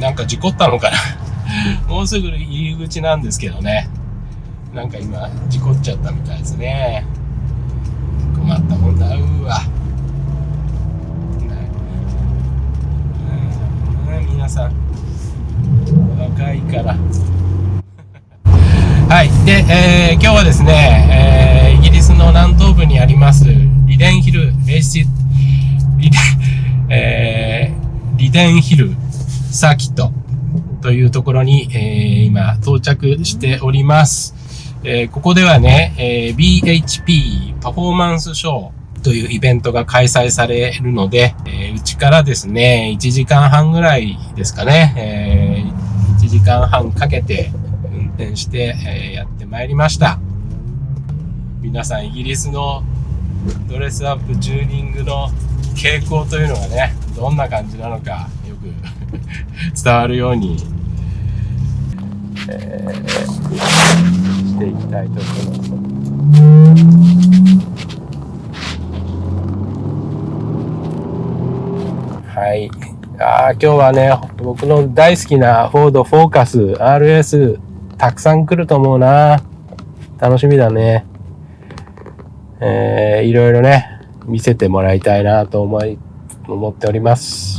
なんか事故ったのかなもうすぐ入り口なんですけどね、なんか今事故っちゃったみたいですね。困ったもんだ。皆さん若いからはい。で、今日はですね、イギリスの南東部にありますリデンヒルサーキットというところに、今到着しております。ここではね、BHP パフォーマンスショーというイベントが開催されるので、うちからですね、1時間半ぐらいですかね、1時間半かけて運転して、やってまいりました。皆さんイギリスのドレスアップチューニングの傾向というのがね、どんな感じなのかよく伝わるように、していきたいと思います。はい。今日はね、僕の大好きなフォードフォーカス RS たくさん来ると思うな。楽しみだね。いろいろね、見せてもらいたいなと思っております。